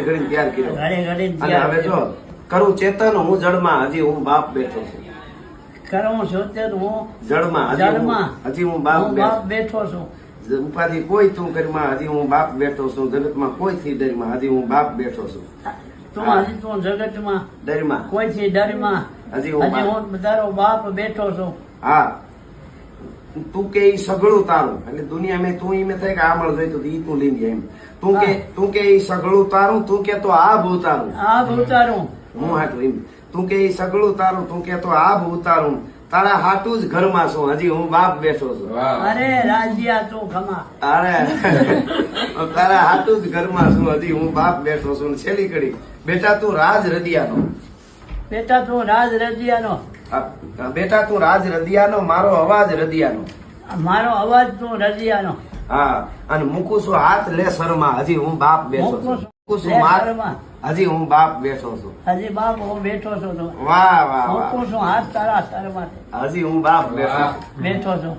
ઘડીને તૈયાર કર્યો. ઘડી ઘડી અને તૈયાર હવે જો કરું ચેતન હું જડમાં, હજી હું બાપ બેઠો છું. કરું છું તે હું જડમાં હજી હું બાપ બેઠો છું. ઉપાધિ કોઈ તું કરીમાં, હજી હું બાપ બેઠો છું. જગતમાં કોઈ થી ડરમાં, હજી હું બાપ બેઠો છું. તું જગતમાં ડરમાં કોઈ થી ડરમાં, હજી હું તારો બાપ બેઠો છું. હા, તું કે ઈ સગળું તારું, એટલે દુનિયામાં તું ઈ થાય કે આ મળ જોઈતું ઈ તું લઈ જાય એમ. તું કે ઈ સગળું તારું, તું કે તો આ ભૂતારું, આ ભૂતારું હું હાટું એમ. તું કે ઈ સગળું તારું, તું કે તો આ ભૂતારું, તારા હાટું જ ઘરમાં છું, હજી હું બાપ બેઠો છું. અરે રાજ્યા તું ખમા, અરે તારા હાટું જ ઘરમાં છું, હજી હું બાપ બેઠો છું. છેલ્લી કડી, બેટા તું રાજ રદિયાનો, બેટા તું રાજ રજિયાનો, બેટા તું રાજ રદિયાનો, મારો અવાજ રદિયાનો, મારો અવાજ તું રજિયાનો. હા, અને મૂકું છું હાથ લે શરમાં, હજી હું બાપ બેઠો છું. મૂકું છું હાથ, હજી હું બાપ બેઠો છું. હજી બાપ હું બેઠો છું. વાહ વાહ વાહ, મૂકું છું હાથ તારા સરમાં, હજી હું બાપ બેઠો છું. બેઠો છું.